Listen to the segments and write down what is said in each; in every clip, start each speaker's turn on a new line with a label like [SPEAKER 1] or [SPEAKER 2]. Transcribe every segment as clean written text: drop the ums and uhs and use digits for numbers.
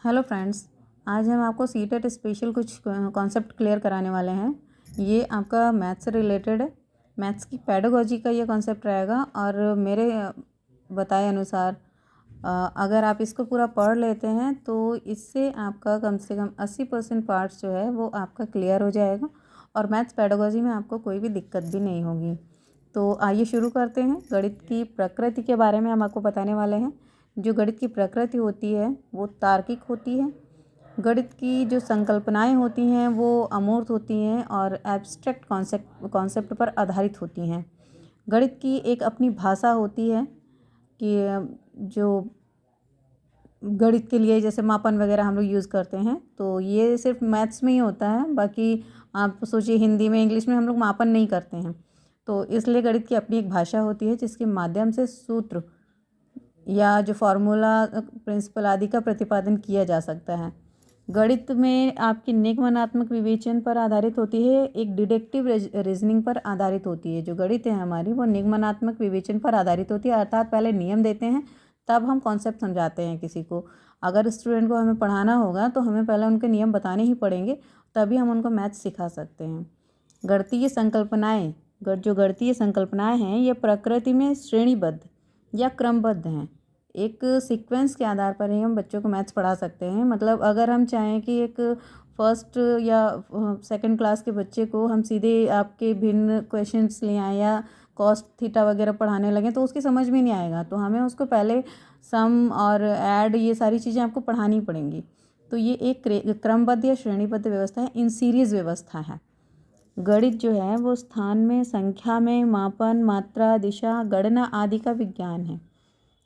[SPEAKER 1] Hello friends, आज हम आपको सीटेट स्पेशल कुछ कॉन्सेप्ट क्लियर कराने वाले हैं। ये आपका मैथ्स से रिलेटेड है। मैथ्स की पेडागोजी का ये कॉन्सेप्ट रहेगा और मेरे बताए अनुसार अगर आप इसको पूरा पढ़ लेते हैं तो इससे आपका कम से कम 80% पार्ट्स जो है वो आपका क्लियर हो जाएगा और मैथ्स पेडागोजी में आपको कोई भी दिक्कत भी नहीं होगी। तो आइए शुरू करते हैं। गणित की प्रकृति के बारे में हम आपको बताने वाले हैं। जो गणित की प्रकृति होती है वो तार्किक होती है। गणित की जो संकल्पनाएं होती हैं वो अमूर्त होती हैं और एब्स्ट्रैक्ट कॉन्सेप्ट पर आधारित होती हैं। गणित की एक अपनी भाषा होती है कि जो गणित के लिए जैसे मापन वगैरह हम लोग यूज़ करते हैं तो ये सिर्फ मैथ्स में ही होता है। बाकी आप सोचिए हिंदी में इंग्लिश में हम लोग मापन नहीं करते हैं। तो इसलिए गणित की अपनी एक भाषा होती है जिसके माध्यम से सूत्र या जो फार्मूला प्रिंसिपल आदि का प्रतिपादन किया जा सकता है। गणित में आपकी निगमनात्मक विवेचन पर आधारित होती है, एक डिडक्टिव रीजनिंग पर आधारित होती है। जो गणित है हमारी वो निगमनात्मक विवेचन पर आधारित होती है, अर्थात पहले नियम देते हैं तब हम कॉन्सेप्ट समझाते हैं किसी को। अगर स्टूडेंट को हमें पढ़ाना होगा तो हमें पहले उनके नियम बताने ही पड़ेंगे, तभी हम उनको मैथ्स सिखा सकते हैं। गणितीय संकल्पनाएँ जो गणितीय संकल्पनाएँ हैं ये प्रकृति में श्रेणीबद्ध या क्रमबद्ध हैं। एक सीक्वेंस के आधार पर ही हम बच्चों को मैथ्स पढ़ा सकते हैं। मतलब अगर हम चाहें कि एक फर्स्ट या सेकंड क्लास के बच्चे को हम सीधे आपके भिन्न क्वेश्चंस ले आएँ या कॉस्ट थीटा वगैरह पढ़ाने लगें तो उसकी समझ में नहीं आएगा। तो हमें उसको पहले सम और ऐड ये सारी चीज़ें आपको पढ़ानी पड़ेंगी। तो ये एक क्रमबद्ध या श्रेणीबद्ध व्यवस्था है, इन सीरीज़ व्यवस्था है। गणित जो है वो स्थान में, संख्या में, मापन, मात्रा, दिशा, गणना आदि का विज्ञान है।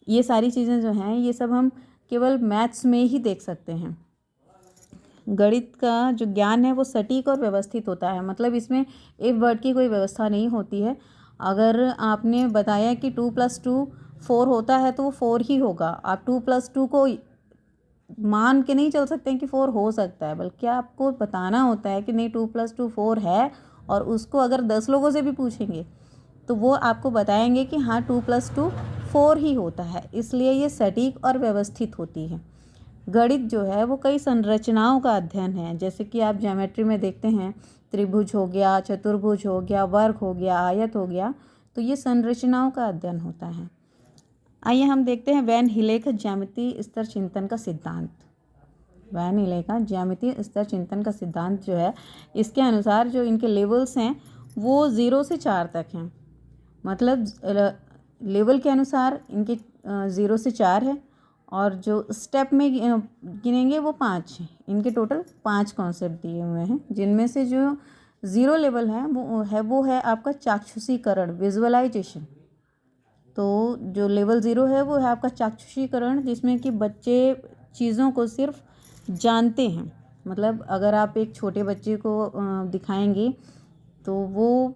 [SPEAKER 1] ये सारी चीज़ें जो हैं ये सब हम केवल मैथ्स में ही देख सकते हैं। गणित का जो ज्ञान है वो सटीक और व्यवस्थित होता है। मतलब इसमें एक वर्ड की कोई व्यवस्था नहीं होती है। अगर आपने बताया कि 2+2 4 होता है तो वो 4 ही होगा। आप 2+2 को मान के नहीं चल सकते हैं कि 4 हो सकता है, बल्कि आपको बताना होता है कि नहीं 2+2 4 है। और उसको अगर 10 लोगों से भी पूछेंगे तो वो आपको बताएंगे कि हाँ 2+2 4 ही होता है। इसलिए ये सटीक और व्यवस्थित होती है। गणित जो है वो कई संरचनाओं का अध्ययन है। जैसे कि आप ज्योमेट्री में देखते हैं, त्रिभुज हो गया, चतुर्भुज हो गया, वर्ग हो गया, आयत हो गया, तो ये संरचनाओं का अध्ययन होता है। आइए हम देखते हैं वैन हिले का ज्यामितीय स्तर चिंतन का सिद्धांत। वैन हिले का ज्यामितीय स्तर चिंतन का सिद्धांत जो है, इसके अनुसार जो इनके लेवल्स हैं वो 0 से 4 तक हैं। मतलब लेवल के अनुसार इनके 0 से 4 है और जो स्टेप में गिनेंगे वो 5 हैं। इनके टोटल 5 कॉन्सेप्ट दिए हुए हैं, जिनमें से जो 0 लेवल है वो है आपका चाक्षुषीकरण, विजुअलाइजेशन। तो जो लेवल 0 है वो है आपका चाक्षुषीकरण, जिसमें कि बच्चे चीज़ों को सिर्फ जानते हैं। मतलब अगर आप एक छोटे बच्चे को दिखाएंगे तो वो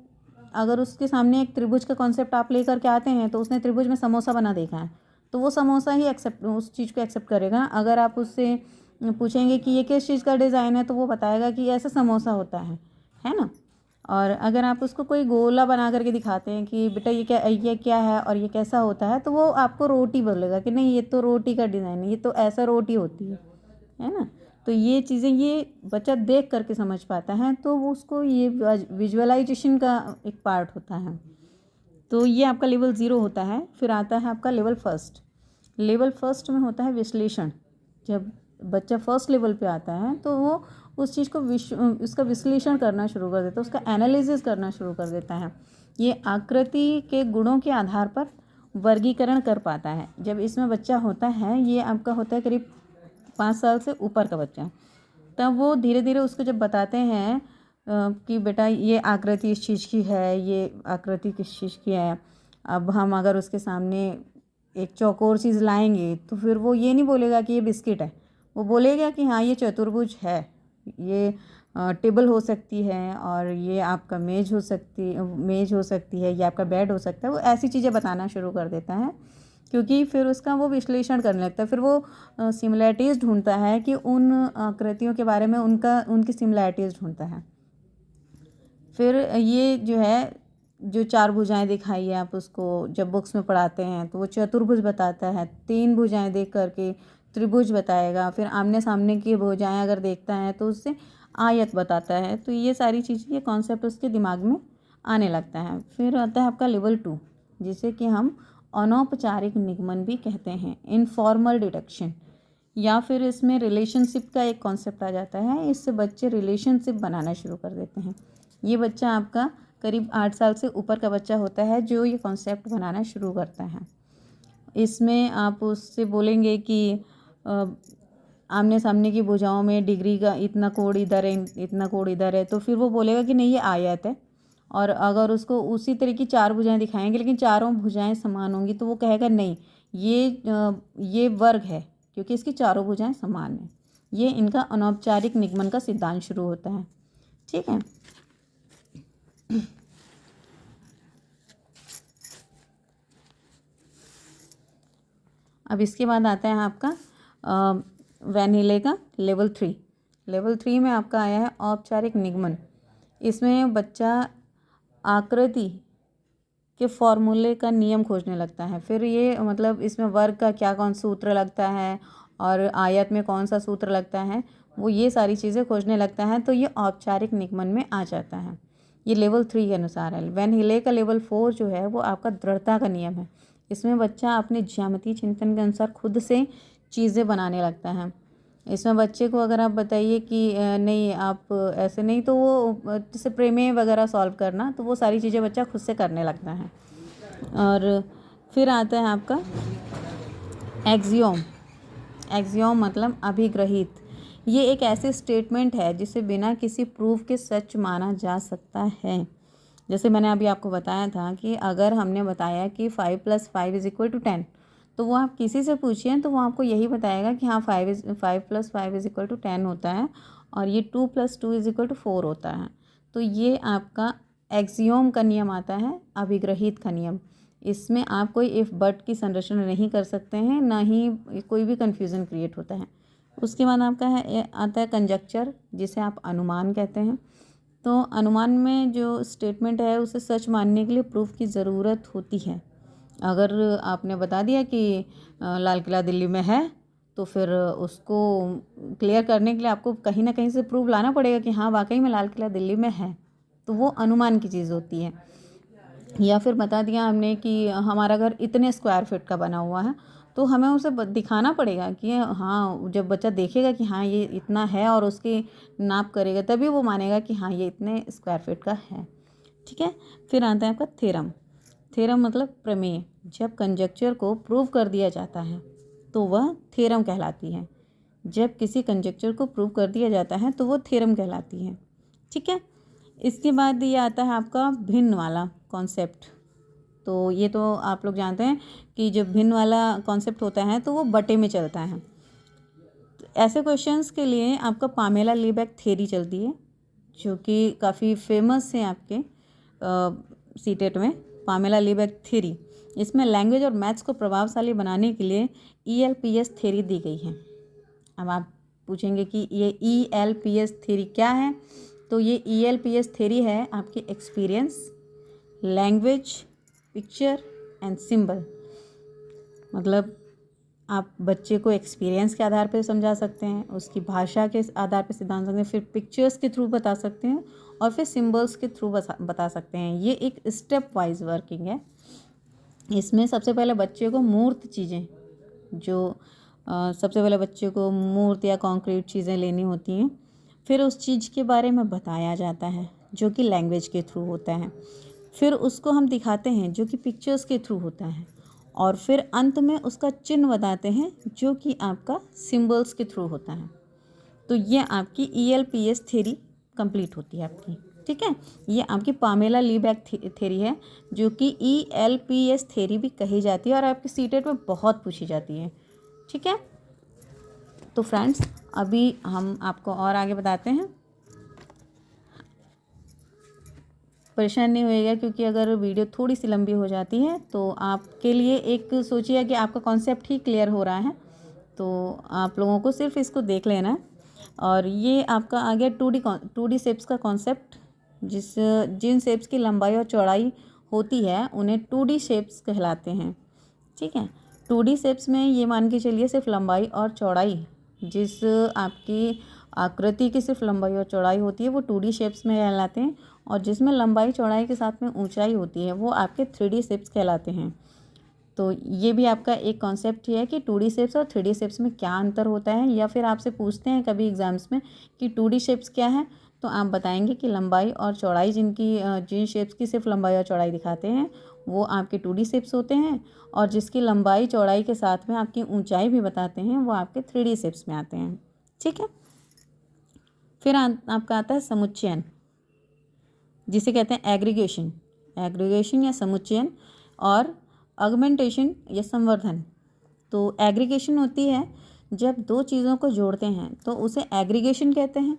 [SPEAKER 1] अगर उसके सामने एक त्रिभुज का कॉन्सेप्ट आप लेकर के आते हैं तो उसने त्रिभुज में समोसा बना देखा है तो वो समोसा ही एक्सेप्ट उस चीज़ को एक्सेप्ट करेगा। अगर आप उससे पूछेंगे कि ये किस चीज़ का डिज़ाइन है तो वो बताएगा कि ऐसा समोसा होता है ना। और अगर आप उसको कोई गोला बना करके दिखाते हैं कि बेटा ये क्या है और ये कैसा होता है, तो वो आपको रोटी बोलेगा कि नहीं ये तो रोटी का डिज़ाइन है, ये तो ऐसा रोटी होती है ना। तो ये चीज़ें ये बच्चा देख करके समझ पाता है, तो वो उसको ये विजुअलाइजेशन का एक पार्ट होता है। तो ये आपका लेवल 0 होता है। फिर आता है आपका लेवल फर्स्ट। लेवल फर्स्ट में होता है विश्लेषण। जब बच्चा फर्स्ट लेवल पे आता है तो वो उस चीज़ को उसका विश्लेषण करना शुरू कर देता है, उसका एनालिसिस करना शुरू कर देता है। ये आकृति के गुणों के आधार पर वर्गीकरण कर पाता है। जब इसमें बच्चा होता है, ये आपका होता है करीब 5 साल से ऊपर का बच्चा, तब वो धीरे धीरे उसको जब बताते हैं कि बेटा ये आकृति इस चीज़ की है, ये आकृति किस चीज़ की है। अब हम अगर उसके सामने एक चौकोर चीज़ लाएंगे तो फिर वो ये नहीं बोलेगा कि ये बिस्किट है, वो बोलेगा कि हाँ ये चतुर्भुज है, ये टेबल हो सकती है और ये आपका मेज हो सकती है, ये आपका बेड हो सकता है। वो ऐसी चीज़ें बताना शुरू कर देता है, क्योंकि फिर उसका वो विश्लेषण करने लगता है। फिर वो सिमिलैरिटीज़ ढूंढता है कि उन आकृतियों के बारे में उनकी सिमिलैरिटीज़ ढूंढता है। फिर ये जो है, जो 4 भुजाएं दिखाई है आप उसको जब बुक्स में पढ़ाते हैं तो वो चतुर्भुज बताता है। 3 भुजाएं देख करके त्रिभुज बताएगा, फिर आमने सामने की भुजाएं अगर देखता है तो उससे आयत बताता है। तो ये सारी चीज़ें, ये कॉन्सेप्ट उसके दिमाग में आने लगता है। फिर आता है आपका लेवल 2, जिसे कि हम अनौपचारिक निगमन भी कहते हैं, इनफॉर्मल डिडक्शन, या फिर इसमें रिलेशनशिप का एक कॉन्सेप्ट आ जाता है। इससे बच्चे रिलेशनशिप बनाना शुरू कर देते हैं। ये बच्चा आपका करीब 8 साल से ऊपर का बच्चा होता है जो ये कॉन्सेप्ट बनाना शुरू करता है। इसमें आप उससे बोलेंगे कि आमने सामने की भुजाओं में डिग्री का इतना कोण इधर है, इतना कोण इधर है, तो फिर वो बोलेगा कि नहीं ये आयत है। और अगर उसको उसी तरह की 4 भुजाएं दिखाएंगे लेकिन चारों भुजाएं समान होंगी तो वो कहेगा नहीं ये वर्ग है, क्योंकि इसकी चारों भुजाएं समान हैं। ये इनका अनौपचारिक निगमन का सिद्धांत शुरू होता है। ठीक है। अब इसके बाद आता है आपका वैन हिले का लेवल 3। लेवल 3 में आपका आया है औपचारिक निगमन। इसमें बच्चा आकृति के फॉर्मूले का नियम खोजने लगता है। फिर ये मतलब इसमें वर्ग का क्या कौन सूत्र लगता है और आयत में कौन सा सूत्र लगता है, वो ये सारी चीज़ें खोजने लगता है। तो ये औपचारिक निगमन में आ जाता है। ये लेवल 3 के अनुसार है। वैन हिले का लेवल 4 जो है वो आपका दृढ़ता का नियम है। इसमें बच्चा अपने ज्यामितीय चिंतन के अनुसार खुद से चीज़ें बनाने लगता है। इसमें बच्चे को अगर आप बताइए कि नहीं आप ऐसे नहीं, तो वो जैसे प्रमेय वगैरह सॉल्व करना, तो वो सारी चीज़ें बच्चा खुद से करने लगता है। और फिर आता है आपका एक्सियोम। एक्सियोम मतलब अभिग्रहित। ये एक ऐसे स्टेटमेंट है जिसे बिना किसी प्रूफ के सच माना जा सकता है। जैसे मैंने अभी आपको बताया था कि अगर हमने बताया कि 5 + 5 = 10, तो वो आप किसी से पूछिए तो वो आपको यही बताएगा कि हाँ 5 + 5 = 10 होता है और ये 2 + 2 = 4 होता है। तो ये आपका एक्सियोम का नियम आता है, अभिग्रहित का नियम। इसमें आप कोई इफ़ बट की संरचना नहीं कर सकते हैं, ना ही कोई भी कन्फ्यूज़न क्रिएट होता है। उसके बाद आपका आता है कंजक्चर, जिसे आप अनुमान कहते हैं। तो अनुमान में जो स्टेटमेंट है उसे सच मानने के लिए प्रूफ की ज़रूरत होती है। अगर आपने बता दिया कि लाल किला दिल्ली में है, तो फिर उसको क्लियर करने के लिए आपको कहीं ना कहीं से प्रूफ लाना पड़ेगा कि हाँ वाकई में लाल किला दिल्ली में है। तो वो अनुमान की चीज़ होती है। या फिर बता दिया हमने कि हमारा घर इतने स्क्वायर फीट का बना हुआ है, तो हमें उसे दिखाना पड़ेगा कि हाँ, जब बच्चा देखेगा कि हाँ ये इतना है और उसकी नाप करेगा, तभी वो मानेगा कि हाँ ये इतने स्क्वायर फीट का है। ठीक है। फिर आता है आपका थ्योरम। थ्योरम मतलब प्रमेय। जब कंजक्चर को प्रूव कर दिया जाता है तो वह थ्योरम कहलाती है। जब किसी कंजक्चर को प्रूव कर दिया जाता है तो वो थ्योरम कहलाती है। ठीक है। इसके बाद ये आता है आपका भिन्न वाला कॉन्सेप्ट। तो ये तो आप लोग जानते हैं कि जब भिन्न वाला कॉन्सेप्ट होता है तो वो बटे में चलता है। तो ऐसे क्वेश्चंस के लिए आपका पामेला लीबैक थ्योरी चलती है, जो कि काफ़ी फेमस है आपके सीटेट में। पामेला लीबैक थ्योरी, इसमें लैंग्वेज और मैथ्स को प्रभावशाली बनाने के लिए ELPS थ्योरी दी गई है। अब आप पूछेंगे कि ये ELPS थ्योरी क्या है, तो ये ELPS थ्योरी है आपकी experience, language, picture and symbol. मतलब आप बच्चे को एक्सपीरियंस के आधार पर समझा सकते हैं, उसकी भाषा के आधार पर सिद्धांत सकते हैं, फिर पिक्चर्स के थ्रू बता सकते हैं और फिर सिंबल्स के थ्रू बता सकते हैं। ये एक स्टेप वाइज वर्किंग है। इसमें सबसे पहले बच्चे को मूर्त चीज़ें, जो सबसे पहले बच्चे को मूर्त या कॉन्क्रीट चीज़ें लेनी होती हैं, फिर उस चीज़ के बारे में बताया जाता है जो कि लैंग्वेज के थ्रू होता है। फिर उसको हम दिखाते हैं जो कि पिक्चर्स के थ्रू होता है, और फिर अंत में उसका चिन्ह बताते हैं जो कि आपका सिंबल्स के थ्रू होता है। तो ये आपकी ELPS थ्योरी कंप्लीट होती है आपकी। ठीक है। ये आपकी पामेला लीबैक थ्योरी है, जो कि ELPS थ्योरी भी कही जाती है और आपके सीटेट में बहुत पूछी जाती है। ठीक है। तो फ्रेंड्स, अभी हम आपको और आगे बताते हैं। परेशान नहीं होइएगा, क्योंकि अगर वीडियो थोड़ी सी लंबी हो जाती है तो आपके लिए एक सोचिए कि आपका कॉन्सेप्ट ही क्लियर हो रहा है, तो आप लोगों को सिर्फ इसको देख लेना है। और ये आपका आ गया 2D शेप्स का कॉन्सेप्ट। जिन शेप्स की लंबाई और चौड़ाई होती है उन्हें 2D शेप्स कहलाते हैं। ठीक है। 2D शेप्स में ये मान के चलिए सिर्फ लंबाई और चौड़ाई, जिस आपकी आकृति की सिर्फ लंबाई और चौड़ाई होती है वो 2D शेप्स में कहलाते हैं, और जिसमें लंबाई चौड़ाई के साथ में ऊंचाई होती है वो आपके 3D शेप्स कहलाते हैं। तो ये भी आपका एक कॉन्सेप्ट ही है कि 2D शेप्स और 3D शेप्स में क्या अंतर होता है, या फिर आपसे पूछते हैं कभी एग्जाम्स में कि 2D शेप्स क्या है, तो आप बताएंगे कि लंबाई और चौड़ाई जिन शेप्स की सिर्फ लंबाई और चौड़ाई दिखाते हैं वो आपके 2D शेप्स होते हैं, और जिसकी लंबाई चौड़ाई के साथ में आपकी ऊंचाई भी बताते हैं वो आपके 3D शेप्स में आते हैं। ठीक है। फिर आपका आता है समुच्चयन, जिसे कहते हैं एग्रीगेशन या समुच्चयन, और ऑगमेंटेशन या संवर्धन। तो एग्रीगेशन होती है जब दो चीज़ों को जोड़ते हैं तो उसे एग्रीगेशन कहते हैं,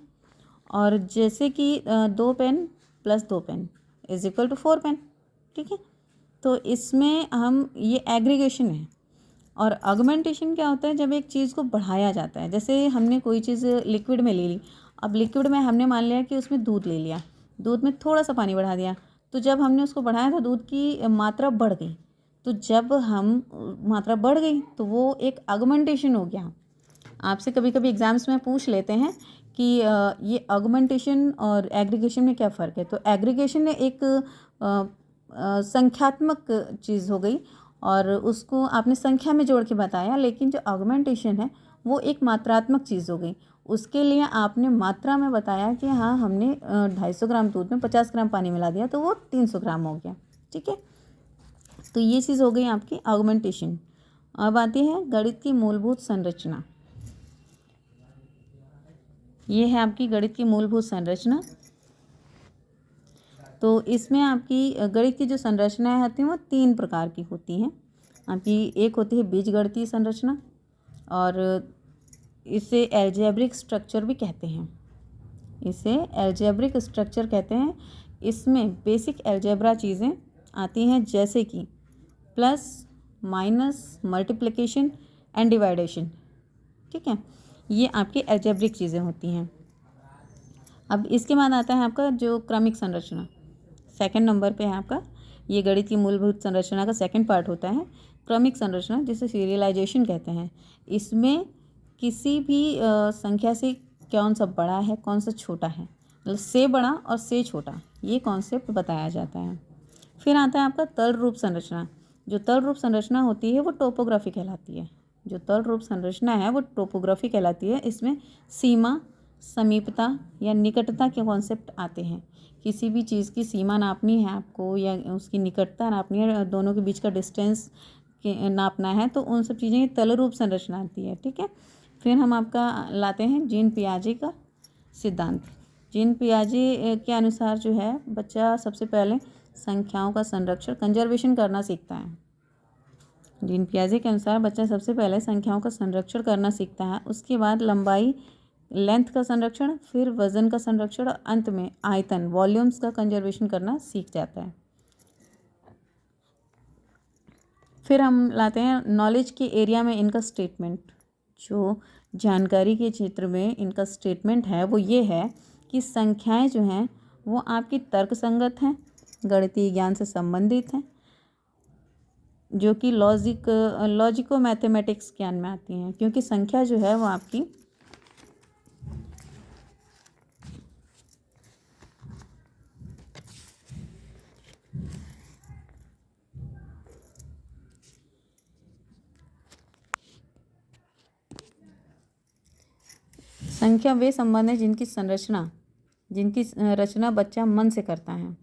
[SPEAKER 1] और जैसे कि 2 पेन + 2 पेन = 4 पेन। ठीक है, तो इसमें हम ये एग्रीगेशन है। और ऑगमेंटेशन क्या होता है, जब एक चीज़ को बढ़ाया जाता है। जैसे हमने कोई चीज़ लिक्विड में ले ली, अब लिक्विड में हमने मान लिया कि उसमें दूध ले लिया, दूध में थोड़ा सा पानी बढ़ा दिया, तो जब हमने उसको बढ़ाया तो दूध की मात्रा बढ़ गई। तो जब हम मात्रा बढ़ गई तो वो एक ऑगमेंटेशन हो गया। आपसे कभी कभी एग्जाम्स में पूछ लेते हैं कि ये ऑगमेंटेशन और एग्रीगेशन में क्या फ़र्क है। तो एग्रीगेशन एक संख्यात्मक चीज़ हो गई और उसको आपने संख्या में जोड़ के बताया, लेकिन जो ऑगमेंटेशन है वो एक मात्रात्मक चीज़ हो गई। उसके लिए आपने मात्रा में बताया कि हाँ हमने 250 ग्राम दूध में 50 ग्राम पानी मिला दिया तो वो 300 ग्राम हो गया। ठीक है, तो ये चीज़ हो गई आपकी ऑगमेंटेशन। अब आती है गणित की मूलभूत संरचना। ये है आपकी गणित की मूलभूत संरचना। तो इसमें आपकी गणित की जो संरचनाएं होती हैं वो 3 प्रकार की होती हैं। आपकी एक होती है बीजगणितीय संरचना, और इसे एल्जेब्रिक स्ट्रक्चर भी कहते हैं। इसे एल्जेब्रिक स्ट्रक्चर कहते हैं। इसमें बेसिक एल्जेब्रा चीज़ें आती हैं, जैसे कि प्लस, माइनस, मल्टीप्लिकेशन एंड डिवाइडेशन। ठीक है, ये आपकी एल्जेब्रिक चीज़ें होती हैं। अब इसके बाद आता है आपका जो क्रमिक संरचना, सेकंड नंबर पे है आपका। ये गणित की मूलभूत संरचना का सेकंड पार्ट होता है, क्रमिक संरचना, जिसे सीरियलाइजेशन कहते हैं। इसमें किसी भी संख्या से कौन सा बड़ा है कौन सा छोटा है, मतलब से बड़ा और से छोटा, ये कॉन्सेप्ट बताया जाता है। फिर आता है आपका तल रूप संरचना। जो तल रूप संरचना होती है वो टोपोग्राफी कहलाती है। जो तल रूप संरचना है वो टोपोग्राफी कहलाती है। इसमें सीमा, समीपता या निकटता के कॉन्सेप्ट आते हैं। किसी भी चीज़ की सीमा नापनी है आपको या उसकी निकटता नापनी है, दोनों के बीच का डिस्टेंस नापना है, तो उन सब चीज़ें तल रूप संरचना आती है। ठीक है, फिर हम आपका लाते हैं जीन पियाजे का सिद्धांत। जीन पियाजे के अनुसार जो है बच्चा सबसे पहले संख्याओं का संरक्षण कंजर्वेशन करना सीखता है। जीन पियाजे के अनुसार बच्चा सबसे पहले संख्याओं का संरक्षण करना सीखता है, उसके बाद लंबाई लेंथ का संरक्षण, फिर वजन का संरक्षण, और अंत में आयतन वॉल्यूम्स का कंजर्वेशन करना सीख जाता है। फिर हम लाते हैं नॉलेज के एरिया में इनका स्टेटमेंट। जो जानकारी के क्षेत्र में इनका स्टेटमेंट है वो ये है कि संख्याएं जो हैं वो आपकी तर्कसंगत हैं, गणितीय ज्ञान से संबंधित हैं, जो कि लॉजिको मैथमेटिक्स ज्ञान में आती हैं। क्योंकि संख्या जो है वो आपकी संख्या वे संबंध है जिनकी रचना बच्चा मन से करता है।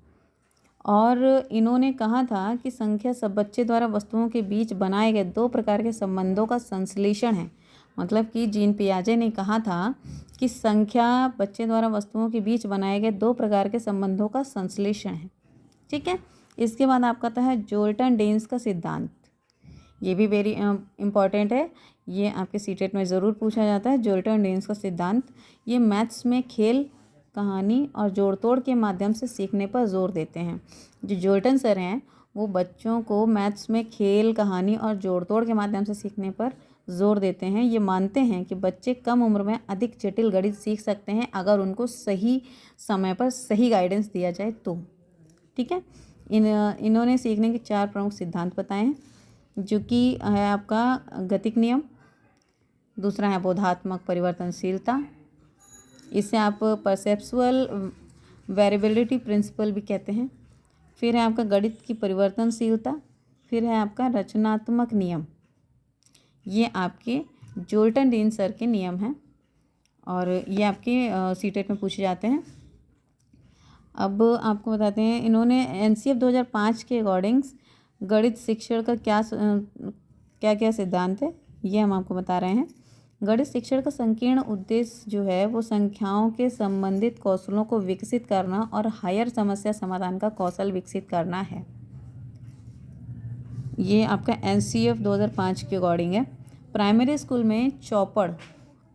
[SPEAKER 1] और इन्होंने कहा था कि संख्या सब बच्चे द्वारा वस्तुओं के बीच बनाए गए 2 प्रकार के संबंधों का संश्लेषण है। मतलब कि जीन पियाजे ने कहा था कि संख्या बच्चे द्वारा वस्तुओं के बीच बनाए गए 2 प्रकार के संबंधों का संश्लेषण है। ठीक है, इसके बाद आपका आता है जोल्टन डेन्स का सिद्धांत। ये भी वेरी इम्पॉर्टेंट है, ये आपके सीटेट में ज़रूर पूछा जाता है। जोल्टन डेन्स का सिद्धांत ये मैथ्स में खेल, कहानी और जोड़ तोड़ के माध्यम से सीखने पर जोर देते हैं। जो जोल्टन सर हैं वो बच्चों को मैथ्स में खेल, कहानी और जोड़ तोड़ के माध्यम से सीखने पर जोर देते हैं। ये मानते हैं कि बच्चे कम उम्र में अधिक जटिल गणित सीख सकते हैं अगर उनको सही समय पर सही गाइडेंस दिया जाए तो। ठीक है, इन्होंने सीखने के 4 प्रमुख सिद्धांत बताए हैं। जो कि है आपका गतिक नियम। दूसरा है बोधात्मक परिवर्तनशीलता, इसे आप परसेप्चुअल वेरिएबिलिटी प्रिंसिपल भी कहते हैं। फिर है आपका गणित की परिवर्तनशीलता। फिर है आपका रचनात्मक नियम, ये आपके जोल्टन डीन सर के नियम हैं और ये आपके सीटेट में पूछे जाते हैं। अब आपको बताते हैं, इन्होंने एनसीएफ 2005 के अकॉर्डिंग्स गणित शिक्षण का क्या क्या सिद्धांत है, ये हम आपको बता रहे हैं। गणित शिक्षण का संकीर्ण उद्देश्य जो है वो संख्याओं के संबंधित कौशलों को विकसित करना और हायर समस्या समाधान का कौशल विकसित करना है। ये आपका एनसीएफ 2005 के अकॉर्डिंग है। प्राइमरी स्कूल में चौपड़,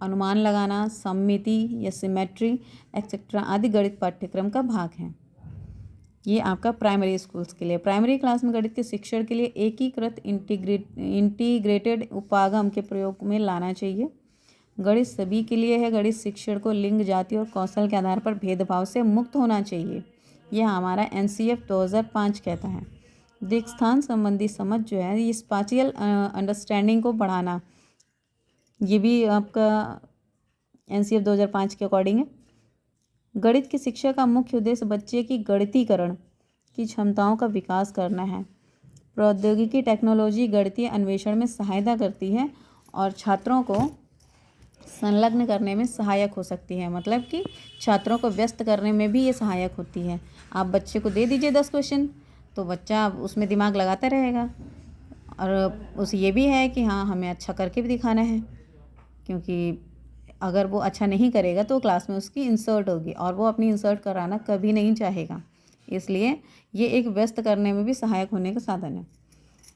[SPEAKER 1] अनुमान लगाना, सममिति या सिमेट्री एक्सेट्रा आदि गणित पाठ्यक्रम का भाग है। ये आपका प्राइमरी स्कूल्स के लिए। प्राइमरी क्लास में गणित के शिक्षण के लिए एकीकृत इंटीग्रेटेड उपागम के प्रयोग में लाना चाहिए। गणित सभी के लिए है। गणित शिक्षण को लिंग, जाति और कौशल के आधार पर भेदभाव से मुक्त होना चाहिए, यह हमारा एनसीएफ 2005 कहता है। दिक्स्थान संबंधी समझ जो है, ये स्पाशियल अंडरस्टैंडिंग को बढ़ाना, ये भी आपका एनसीएफ 2005 के अकॉर्डिंग है। गणित की शिक्षा का मुख्य उद्देश्य बच्चे की गणितीकरण की क्षमताओं का विकास करना है। प्रौद्योगिकी टेक्नोलॉजी गणितीय अन्वेषण में सहायता करती है और छात्रों को संलग्न करने में सहायक हो सकती है, मतलब कि छात्रों को व्यस्त करने में भी ये सहायक होती है। आप बच्चे को दे दीजिए 10 क्वेश्चन तो बच्चा उसमें दिमाग लगाता रहेगा, और उसे ये भी है कि हाँ हमें अच्छा करके भी दिखाना है, क्योंकि अगर वो अच्छा नहीं करेगा तो क्लास में उसकी इंसर्ट होगी और वो अपनी इंसर्ट कराना कभी नहीं चाहेगा। इसलिए ये एक व्यस्त करने में भी सहायक होने का साधन है।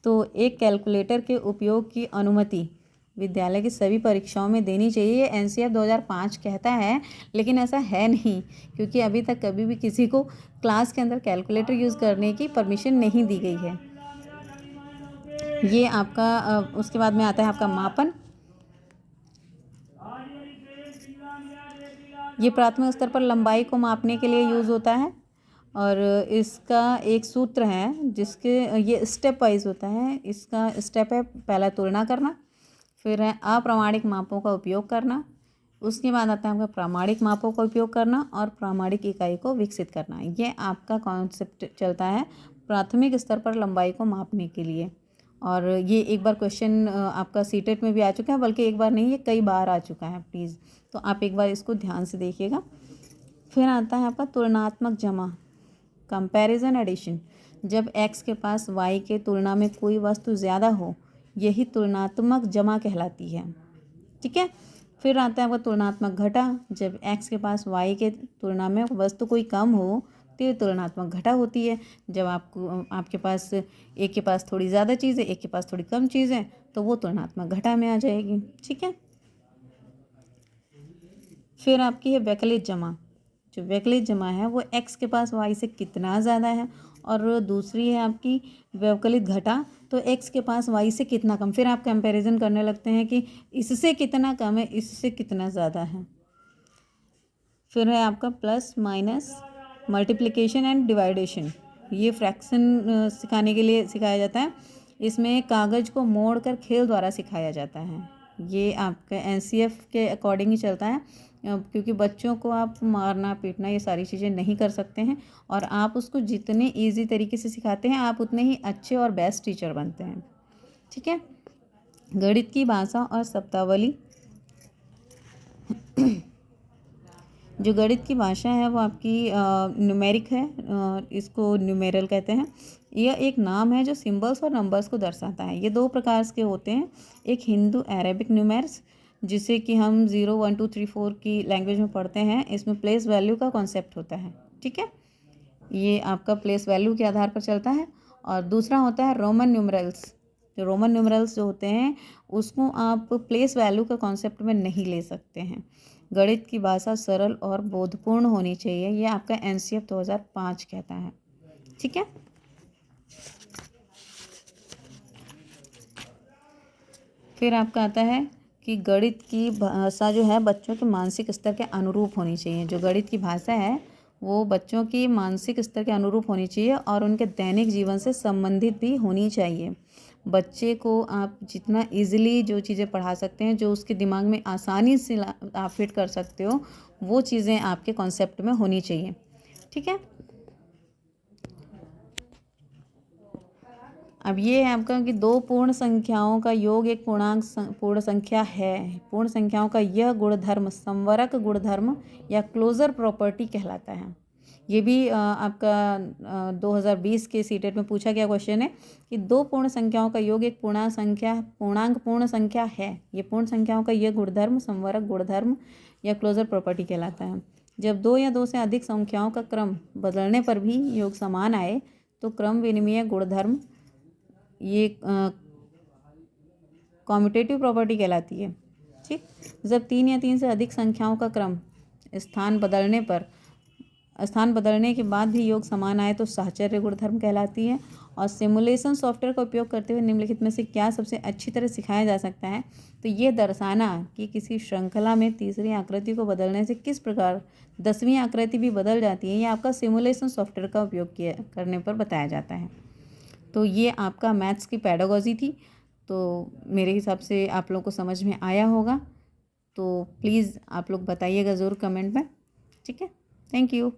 [SPEAKER 1] तो एक कैलकुलेटर के उपयोग की अनुमति विद्यालय की सभी परीक्षाओं में देनी चाहिए, ये एनसीएफ 2005 कहता है, लेकिन ऐसा है नहीं, क्योंकि अभी तक कभी भी किसी को क्लास के अंदर कैलकुलेटर यूज़ करने की परमिशन नहीं दी गई है। ये आपका उसके बाद में आता है आपका मापन। ये प्राथमिक स्तर पर लंबाई को मापने के लिए यूज़ होता है और इसका एक सूत्र है जिसके ये स्टेप वाइज होता है। इसका स्टेप है, पहला तुलना करना, फिर है अप्रामाणिक मापों का उपयोग करना, उसके बाद आता है आपका प्रामाणिक मापों का उपयोग करना और प्रामाणिक इकाई को विकसित करना। ये आपका कॉन्सेप्ट चलता है प्राथमिक स्तर पर लंबाई को मापने के लिए। और ये एक बार क्वेश्चन आपका सीटेट में भी आ चुका है, बल्कि एक बार नहीं, ये कई बार आ चुका है प्लीज़, तो आप एक बार इसको ध्यान से देखिएगा। फिर आता है आपका तुलनात्मक जमा, कंपैरिजन एडिशन। जब x के पास y के तुलना में कोई वस्तु ज़्यादा हो, यही तुलनात्मक जमा कहलाती है। ठीक है। फिर आता है आपका तुलनात्मक घटा। जब x के पास y के तुलना में वस्तु कोई कम हो तो ये तुलनात्मक घटा होती है। जब आपके पास एक के पास थोड़ी ज़्यादा चीज़ है, एक के पास थोड़ी कम चीज़ है, तो वो तुलनात्मक घटा में आ जाएगी। ठीक है। फिर आपकी है वैकल्पिक जमा। जो वैकल्पिक जमा है वो x के पास y से कितना ज़्यादा है, और दूसरी है आपकी वैकल्पिक घटा, तो x के पास y से कितना कम। फिर आप कंपैरिजन करने लगते हैं कि इससे कितना कम है, इससे कितना ज़्यादा है। फिर है आपका प्लस माइनस, मल्टीप्लिकेशन एंड डिवाइडेशन। ये फ्रैक्शन सिखाने के लिए सिखाया जाता है। इसमें कागज़ को मोड़कर खेल द्वारा सिखाया जाता है। ये आपका एनसीएफ के अकॉर्डिंग ही चलता है, क्योंकि बच्चों को आप मारना पीटना ये सारी चीज़ें नहीं कर सकते हैं, और आप उसको जितने इजी तरीके से सिखाते हैं आप उतने ही अच्छे और बेस्ट टीचर बनते हैं। ठीक है। गणित की भाषा और शब्दावली। जो गणित की भाषा है वो आपकी न्यूमेरिक है, इसको न्यूमेरल कहते हैं। यह एक नाम है जो सिंबल्स और नंबर्स को दर्शाता है। ये दो प्रकार के होते हैं, एक हिंदू अरेबिक न्यूमेर्स जिसे कि हम 0 1 2 3 4 की लैंग्वेज में पढ़ते हैं, इसमें प्लेस वैल्यू का कॉन्सेप्ट होता है। ठीक है। ये आपका प्लेस वैल्यू के आधार पर चलता है। और दूसरा होता है रोमन न्यूमरल्स। जो रोमन न्यूमरल्स जो होते हैं उसको आप प्लेस वैल्यू का कॉन्सेप्ट में नहीं ले सकते हैं। गणित की भाषा सरल और बोधपूर्ण होनी चाहिए, ये आपका एनसीएफ 2005 कहता है। ठीक है। फिर आपका आता है कि गणित की भाषा जो है बच्चों के मानसिक स्तर के अनुरूप होनी चाहिए। जो गणित की भाषा है वो बच्चों की मानसिक स्तर के अनुरूप होनी चाहिए और उनके दैनिक जीवन से संबंधित भी होनी चाहिए। बच्चे को आप जितना इजीली जो चीज़ें पढ़ा सकते हैं, जो उसके दिमाग में आसानी से आप फिट कर सकते हो, वो चीज़ें आपके कॉन्सेप्ट में होनी चाहिए। ठीक है। अब ये है आपका कि दो पूर्ण संख्याओं का योग एक पूर्णांक पूर्ण संख्या है। पूर्ण संख्याओं का यह गुणधर्म संवरक गुणधर्म या क्लोजर प्रॉपर्टी कहलाता है। ये भी आपका 2020 के सीटेट में पूछा गया क्वेश्चन है कि दो पूर्ण संख्याओं का योग एक पूर्णांक पूर्ण संख्या है। ये पूर्ण संख्याओं का यह गुणधर्म संवरक गुणधर्म या क्लोजर प्रॉपर्टी कहलाता है। जब दो या दो से अधिक संख्याओं का क्रम बदलने पर भी योग समान आए तो क्रम विनिमय गुणधर्म ये कॉम्यूटेटिव प्रॉपर्टी कहलाती है। ठीक। जब तीन या तीन से अधिक संख्याओं का क्रम स्थान बदलने के बाद भी योग समान आए तो साहचर्य गुणधर्म कहलाती है। और सिमुलेशन सॉफ्टवेयर का उपयोग करते हुए निम्नलिखित में से क्या सबसे अच्छी तरह सिखाया जा सकता है? तो ये दर्शाना कि किसी श्रृंखला में तीसरी आकृति को बदलने से किस प्रकार 10वीं आकृति भी बदल जाती है, ये आपका सिमुलेशन सॉफ्टवेयर का उपयोग करने पर बताया जाता है। तो ये आपका मैथ्स की पेडागॉजी थी। तो मेरे हिसाब से आप लोगों को समझ में आया होगा। तो प्लीज़ आप लोग बताइएगा ज़रूर कमेंट में। ठीक है। Thank you.